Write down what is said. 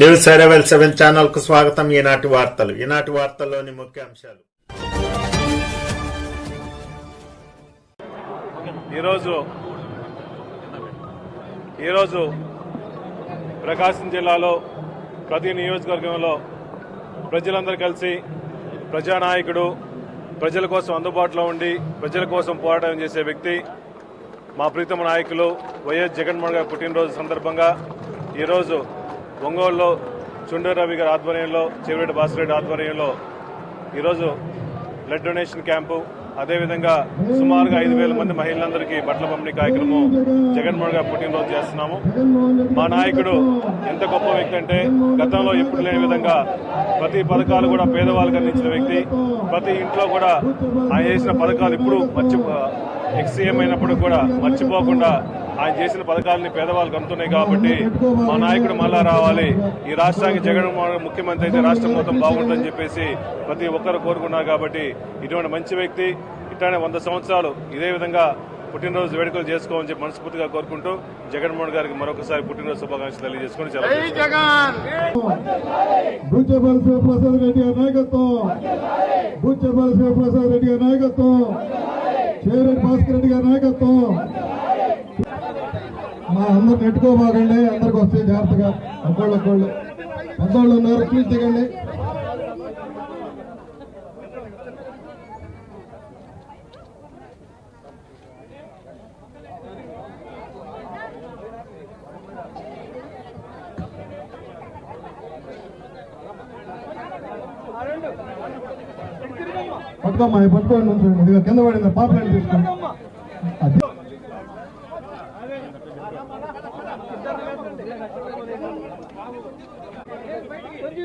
News arrival 7 channel కు స్వాగతం. ఈనాటి వార్తల్లోని ముఖ్యాంశాలు. ఈరోజు ప్రకాశం జిల్లాలో ప్రతి నియోజకవర్గంలో ప్రజలందరూ కలిసి ప్రజానాయకుడు, ప్రజల కోసం అందుబాటులో ఉండి ప్రజల కోసం పోరాటం చేసే వ్యక్తి మా ప్రీతమ నాయకులు వైఎస్ జగన్మోహన్ గారి పుట్టినరోజు సందర్భంగా ఈరోజు ఒంగోలులో చుండూరు రవి గారి ఆధ్వర్యంలో, చెవిరెడ్డి భాస్కర్ ఆధ్వర్యంలో ఈరోజు బ్లడ్ డొనేషన్ క్యాంపు, అదేవిధంగా సుమారుగా 5,000 మంది మహిళలందరికీ బట్టల పంపిణీ కార్యక్రమం జగన్మోహన్ గారు పుట్టినరోజు చేస్తున్నాము. మా నాయకుడు ఎంత గొప్ప వ్యక్తి అంటే గతంలో ఎప్పుడు లేని విధంగా ప్రతి పథకాలు కూడా పేదవాళ్ళకి అందించిన వ్యక్తి. ప్రతి ఇంట్లో కూడా ఆయన చేసిన పథకాలు ఇప్పుడు ఎక్స్సీఎం అయినప్పుడు కూడా మర్చిపోకుండా ఆయన చేసిన పథకాలని పేదవాళ్ళకి అందుతున్నాయి. కాబట్టి మా నాయకుడు మళ్ళా రావాలి, ఈ రాష్ట్రానికి జగన్మోహన్ ముఖ్యమంత్రి అయితే రాష్ట్రం మొత్తం బాగుంటుందని చెప్పేసి ప్రతి ఒక్కరు కోరుకున్నారు. కాబట్టి ఇటువంటి మంచి వ్యక్తి ఇట్లానే 100 సంవత్సరాలు ఇదే విధంగా పుట్టినరోజు వేడుకలు చేసుకోవాలని చెప్పి మనస్ఫూర్తిగా కోరుకుంటూ జగన్మోహన్ గారికి మరొకసారి పుట్టినరోజు శుభాకాంక్షలు తెలియజేసుకుని భాస్కర్ రెడ్డి గారి నాయకత్వం. మా అందరు నెట్టుకోబాగండి, అందరికి వస్తే జాగ్రత్తగా ఒకళ్ళు పెద్దోళ్ళు ఉన్నారు, ప్లీజ్ దిగండి. పట్టుకోమ్మా, పట్టుకోండి ఉంచండి. ఇదిగా కింద పడింది, పాపలైన తీసుకోండి. కొంచెం